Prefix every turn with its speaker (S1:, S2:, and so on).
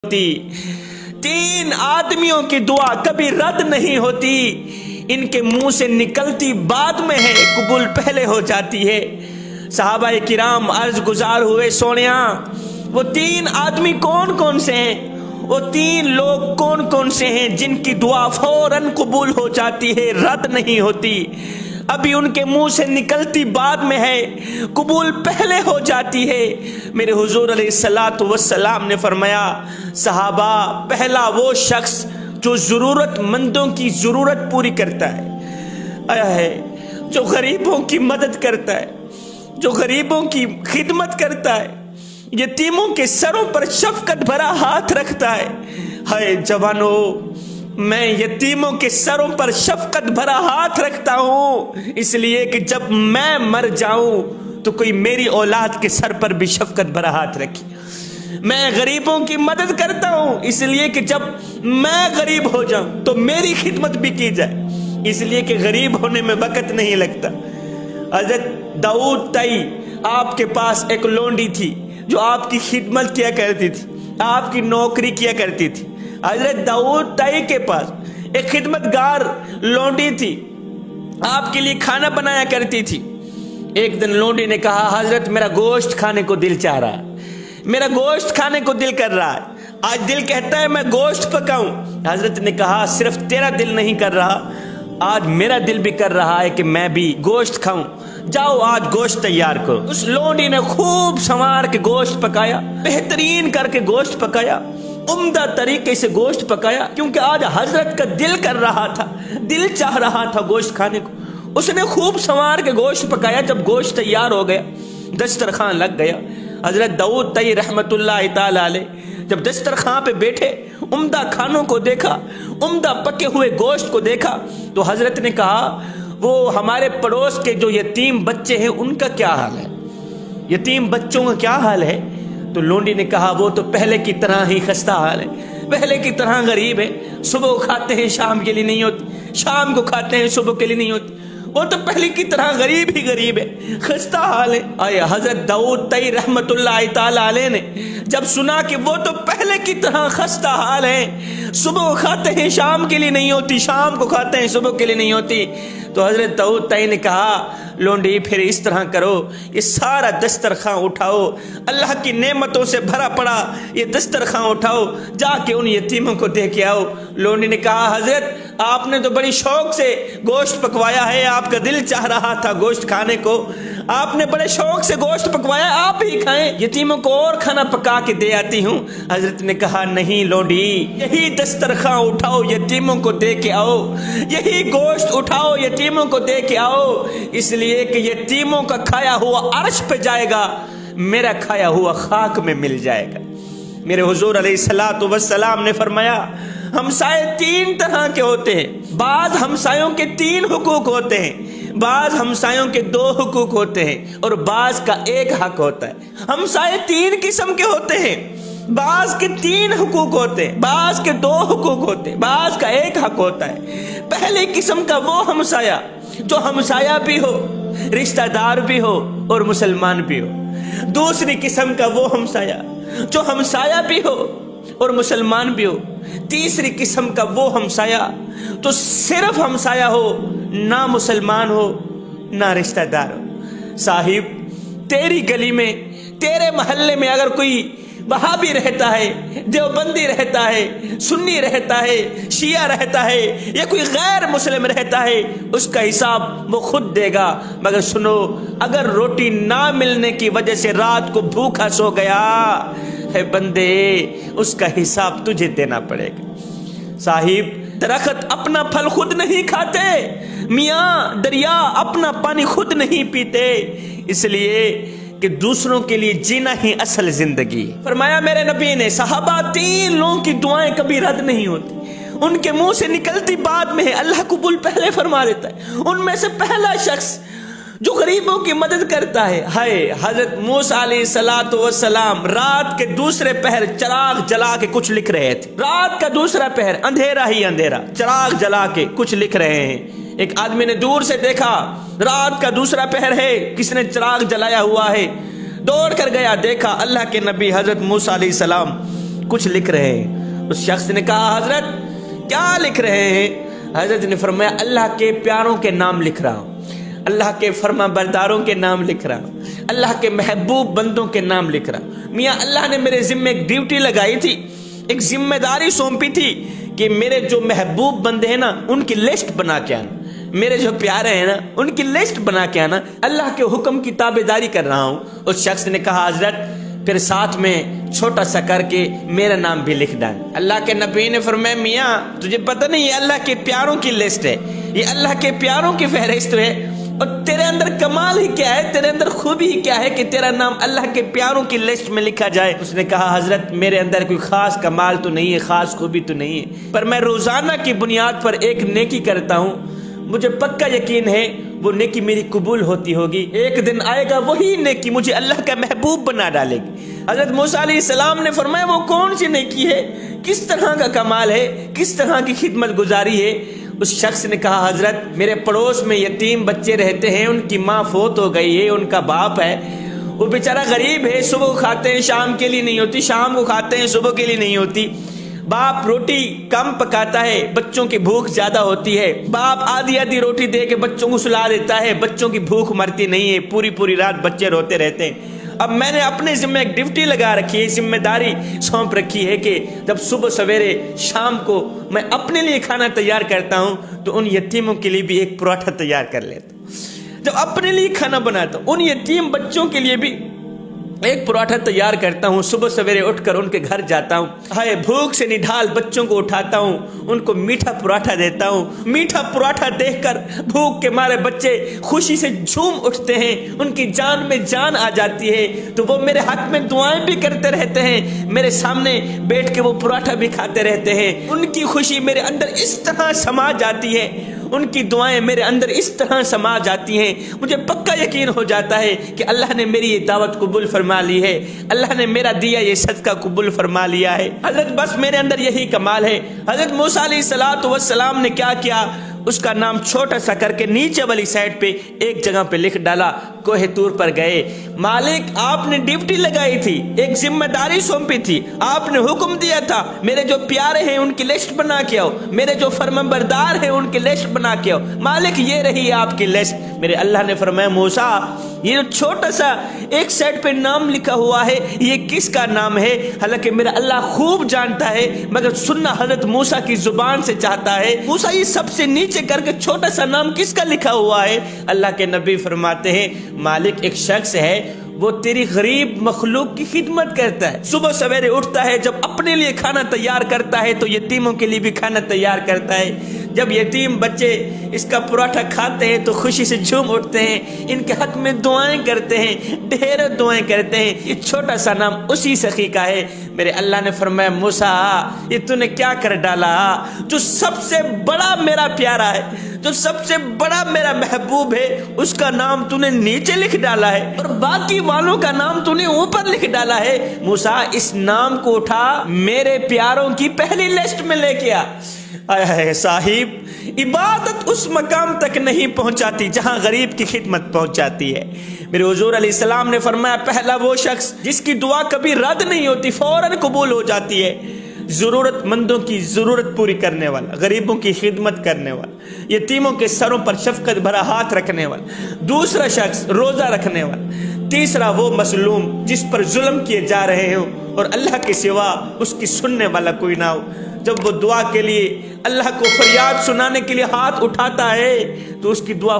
S1: तीन आदमियों की दुआ कभी रद्द नहीं होती, इनके मुंह से निकलती बाद में है, कबूल पहले हो जाती है। सहाबा किराम अर्ज गुजार हुए, सोनिया वो तीन आदमी कौन कौन से हैं? वो तीन लोग कौन कौन से हैं जिनकी दुआ फौरन कबूल हो जाती है, रद्द नहीं होती? अभी उनके मुंह से निकलती बाद में है, कबूल पहले हो जाती है। मेरे हुजूर अलैहिस्सलातु वस्सलाम ने फरमाया, सहाबा पहला वो शख्स जो जरूरतमंदों की जरूरत पूरी करता है, जो गरीबों की मदद करता है, जो गरीबों की खिदमत करता है, यतीमों के सरों पर शफकत भरा हाथ रखता है। हाय जवानों, मैं यतीमों के सरों पर शफकत भरा हाथ रखता हूं, इसलिए कि जब मैं मर जाऊं तो कोई मेरी औलाद के सर पर भी शफकत भरा हाथ रखे। मैं गरीबों की मदद करता हूं, इसलिए कि जब मैं गरीब हो जाऊं तो मेरी खिदमत भी की जाए, इसलिए कि गरीब होने में वक्त नहीं लगता। हजरत दाऊद तई, आपके पास एक लोंडी थी जो आपकी खिदमत किया करती थी, आपकी नौकरी किया करती थी। हजरत दाऊद तई के पास एक खिदमतगार लोंडी थी, आपके लिए खाना बनाया करती थी। एक दिन लोंडी ने कहा, हजरत मेरा गोश्त खाने को दिल चाह रहा है, मेरा गोश्त खाने को दिल कर रहा है, आज दिल कहता है मैं गोश्त पकाऊं। हजरत ने कहा, सिर्फ तेरा दिल नहीं कर रहा, आज मेरा दिल भी कर रहा है कि मैं भी गोश्त खाऊं, जाओ आज गोश्त तैयार करो। उस लोंडी ने खूब संवार के गोश्त पकाया, बेहतरीन करके गोश्त पकाया, उम्दा तरीके से गोश्त पकाया, क्योंकि आज हजरत का दिल कर रहा था, दिल चाह रहा था गोश्त खाने को। उसने खूब संवार के गोश्त पकाया। जब गोश्त तैयार हो गया, दस्तरखान लग गया। हजरत दाऊद तई रहमतुल्लाह तआला अलैह जब दस्तरखान पे बैठे, उम्दा खानों को देखा, उम्दा पके हुए गोश्त को देखा, तो हजरत ने कहा, वो हमारे पड़ोस के जो यतीम बच्चे हैं उनका क्या हाल है, यतीम बच्चों का क्या हाल है? तो लोंडी ने कहा, वो तो पहले की तरह ही खस्ता हाल है, पहले की तरह गरीब है, सुबह खाते हैं शाम के लिए नहीं होती, शाम को खाते हैं सुबह के लिए नहीं होती, वो तो पहले की तरह गरीब ही गरीब है, खस्ता हाल है। आए हजरत दाऊद तई रहमतुल्लाह तआला अलैह ने जब सुना कि वो तो पहले की तरह खस्ता हाल है, सुबह खाते हैं शाम के लिए नहीं होती, शाम को खाते हैं सुबह के लिए नहीं होती, तो हजरत दाऊद तई ने कहा, लोंडी फिर इस तरह करो, ये सारा दस्तरखान उठाओ, अल्लाह की नेमतों से भरा पड़ा ये दस्तरखान उठाओ, जाके उन यतीमों को दे के आओ। लोंडी ने कहा, हजरत आपने तो बड़ी शौक से गोश्त पकवाया है, आपका दिल चाह रहा था गोश्त खाने को, आपने बड़े शौक से गोश्त पकवाया, आप ही खाएं, यतीमों को और खाना पका के दे आती हूँ। हजरत ने कहा, नहीं लोंडी, यही दस्तरखान उठाओ, यतीमों को दे के आओ, यही गोश्त उठाओ, यतीमों को दे के आओ, इसलिए कि यतीमों का खाया हुआ अर्श पे जाएगा, मेरा खाया हुआ खाक में मिल जाएगा। मेरे हुजूर अलैहिस्सलातु वस्सलाम ने फरमाया, हमसाए तीन तरह के होते हैं, बाज हमसायों के तीन हुकूक होते हैं, बाज हमसायों के दो हुकूक होते हैं, और बाज का एक हक होता है। हमसाए तीन किस्म के होते हैं, बाज के तीन हुकूक होते हैं, बाज के दो हुकूक होते हैं, बाज का एक हक होता है। पहले किस्म का वो हमसाया जो हमसाया भी हो, रिश्तेदार भी हो और मुसलमान भी हो। दूसरी किस्म का वो हमसाया जो हमसाया भी हो और मुसलमान भी हो। तीसरी किस्म का वो हमसाया तो सिर्फ हमसाया हो, ना मुसलमान हो ना रिश्तेदार हो। साहिब, तेरी गली में, तेरे मोहल्ले में अगर कोई वहाबी रहता है, देवबंदी रहता है, सुन्नी रहता है, शिया रहता है, या कोई गैर मुस्लिम रहता है, उसका हिसाब वो खुद देगा। मगर सुनो, अगर रोटी ना मिलने की वजह से रात को भूखा सो गया है बंदे, उसका हिसाब तुझे देना पड़ेगा। साहिब, दरख्त अपना फल खुद नहीं खाते, मियाँ दरिया अपना पानी खुद नहीं पीते, इसलिए कि दूसरों के लिए जीना ही असल जिंदगी। फरमाया मेरे नबी ने, सहाबा तीन लोगों की दुआएं कभी रद्द नहीं होती, उनके मुंह से निकलती बाद में है, अल्लाह कबूल पहले फरमा देता है। उनमें से पहला शख्स जो गरीबों की मदद करता है। हाय, हजरत मूसा अलैहिस्सलातु वस्सलाम रात के दूसरे पहर चिराग जला के कुछ लिख रहे थे। रात का दूसरा पहर, अंधेरा ही अंधेरा, चिराग जला के कुछ लिख रहे हैं। एक आदमी ने दूर से देखा, रात का दूसरा पहर है, किसने चिराग जलाया हुआ है, दौड़ कर गया, देखा अल्लाह के नबी हजरत मूसा अलैहिस्सलाम کچھ لکھ رہے ہیں۔ اس شخص نے کہا حضرت کیا لکھ رہے ہیں؟ حضرت نے فرمایا اللہ کے پیاروں کے نام لکھ رہا ہوں، اللہ کے فرما برداروں کے نام لکھ رہا ہوں، اللہ کے محبوب بندوں کے نام لکھ رہا ہوں۔ میاں اللہ نے میرے ذمے ایک ڈیوٹی لگائی تھی، ایک ذمہ داری سونپی تھی کہ میرے جو محبوب بندے ہیں نا ان کی لسٹ بنا کے آنا، میرے جو پیارے ہیں نا ان کی لسٹ بنا کے آنا، اللہ کے حکم کی تابعداری کر رہا ہوں۔ اس شخص نے کہا حضرت پھر ساتھ میں چھوٹا سا کر کے میرا نام بھی لکھ ڈال۔ اللہ کے نبی نے فرمایا میاں تجھے پتہ نہیں یہ اللہ کے پیاروں کی لسٹ ہے، یہ اللہ کے پیاروں کی فہرست ہے، اور تیرے اندر کمال ہی کیا ہے، تیرے اندر خوبی ہی کیا ہے کہ تیرا نام اللہ کے پیاروں کی لسٹ میں لکھا جائے؟ اس نے کہا حضرت میرے اندر کوئی خاص کمال تو نہیں ہے، خاص خوبی تو نہیں ہے، پر میں روزانہ کی بنیاد پر ایک نیکی کرتا ہوں، مجھے پکا یقین ہے وہ نیکی میری قبول ہوتی ہوگی، ایک دن آئے گا وہی نیکی مجھے اللہ کا محبوب بنا ڈالے گی۔ حضرت موسیٰ علیہ السلام نے فرمایا وہ کون سی نیکی ہے، کس طرح کا کمال ہے، کس طرح کی خدمت گزاری ہے؟ اس شخص نے کہا حضرت میرے پڑوس میں یتیم بچے رہتے ہیں، ان کی ماں فوت ہو گئی ہے، ان کا باپ ہے، وہ بیچارہ غریب ہے، صبح کو کھاتے ہیں شام کے لیے نہیں ہوتی، شام کو کھاتے ہیں صبح کے لیے نہیں ہوتی، باپ روٹی کم پکاتا ہے، بچوں کی بھوک زیادہ ہوتی ہے، باپ آدھی آدھی روٹی دے کے بچوں کو سلا دیتا ہے، بچوں کی بھوک مرتی نہیں ہے، پوری پوری رات بچے روتے رہتے ہیں۔ اب میں نے اپنے ذمہ ایک ڈیوٹی لگا رکھی ہے، ذمہ داری سونپ رکھی ہے کہ جب صبح سویرے شام کو میں اپنے لیے کھانا تیار کرتا ہوں تو ان یتیموں کے لیے بھی ایک پراٹھا تیار کر لیتا ہوں، جب اپنے لیے کھانا بناتا ہوں ان یتیم بچوں کے لیے بھی ایک پراٹھا تیار کرتا ہوں، صبح سویرے اٹھ کر ان کے گھر جاتا ہوں، ہائے بھوک سے نڈھال بچوں کو اٹھاتا ہوں، ان کو میٹھا پراٹھا دیتا ہوں، میٹھا پراٹھا دیکھ کر بھوک کے مارے بچے خوشی سے جھوم اٹھتے ہیں، ان کی جان میں جان آ جاتی ہے تو وہ میرے حق میں دعائیں بھی کرتے رہتے ہیں، میرے سامنے بیٹھ کے وہ پراٹھا بھی کھاتے رہتے ہیں، ان کی خوشی میرے اندر اس طرح سما جاتی ہے، ان کی دعائیں میرے اندر اس طرح سما جاتی ہیں، مجھے پکا یقین ہو جاتا ہے کہ اللہ نے میری یہ دعوت قبول فرما لی ہے، اللہ نے میرا دیا یہ صدقہ قبول فرما لیا ہے۔ حضرت بس میرے اندر یہی کمال ہے۔ حضرت موسیٰ علیہ السلام نے کیا کیا، اس کا نام چھوٹا سا کر کے نیچے والی سائڈ پہ ایک جگہ پہ لکھ ڈالا، کوہ طور پر گئے۔ مالک آپ نے ڈیوٹی لگائی تھی، ایک ذمہ داری سونپی تھی، آپ نے حکم دیا تھا میرے جو پیارے ہیں ان کی لسٹ بنا کے آؤ، میرے جو فرمانبردار ہیں ان کی لسٹ بنا کے آؤ۔ مالک یہ رہی آپ کی لسٹ۔ میرے اللہ نے فرمایا موسیٰ یہ جو چھوٹا سا ایک سائڈ پہ نام لکھا ہوا ہے یہ کس کا نام ہے؟ حالانکہ میرا اللہ خوب جانتا ہے، مگر سننا حضرت موسیٰ کی زبان سے چاہتا ہے۔ موسیٰ یہ سب سے نیچے کر کے چھوٹا سا نام کس کا لکھا ہوا ہے؟ اللہ کے نبی فرماتے ہیں مالک ایک شخص ہے وہ تیری غریب مخلوق کی خدمت کرتا ہے، صبح سویرے اٹھتا ہے، جب اپنے لیے کھانا تیار کرتا ہے تو یتیموں کے لیے بھی کھانا تیار کرتا ہے، جب یتیم بچے اس کا پراٹھا کھاتے ہیں تو خوشی سے جھوم اٹھتے ہیں، ان کے حق میں دعائیں کرتے ہیں، ڈھیر دعائیں کرتے ہیں۔ یہ چھوٹا سا نام اسی سخی کا ہے۔ میرے اللہ نے فرمایا موسیٰ یہ تو نے کیا کر ڈالا، جو سب سے بڑا میرا پیارا ہے، جو سب سے بڑا میرا محبوب ہے، اس کا نام تو نے نیچے لکھ ڈالا ہے اور باقی والوں کا نام تو نے اوپر لکھ ڈالا ہے۔ موسیٰ اس نام کو اٹھا میرے پیاروں کی پہلی لسٹ میں لے کے آ۔ اے صاحب عبادت اس مقام تک نہیں پہنچاتی جہاں غریب کی خدمت پہنچاتی ہے۔ میرے حضور علیہ السلام نے فرمایا پہلا وہ شخص جس کی دعا کبھی رد نہیں ہوتی، فوراً قبول ہو جاتی ہے، ضرورت مندوں کی ضرورت پوری کرنے والا، غریبوں کی خدمت کرنے والا، یتیموں کے سروں پر شفقت بھرا ہاتھ رکھنے والا۔ دوسرا شخص روزہ رکھنے والا۔ تیسرا وہ مظلوم جس پر ظلم کیے جا رہے ہوں اور اللہ کے سوا اس کی سننے والا کوئی نہ ہو۔ جب وہ دعا کے لیے اللہ کو فریاد سنانے کے لیے ہاتھ اٹھاتا ہے تو اس کی دعا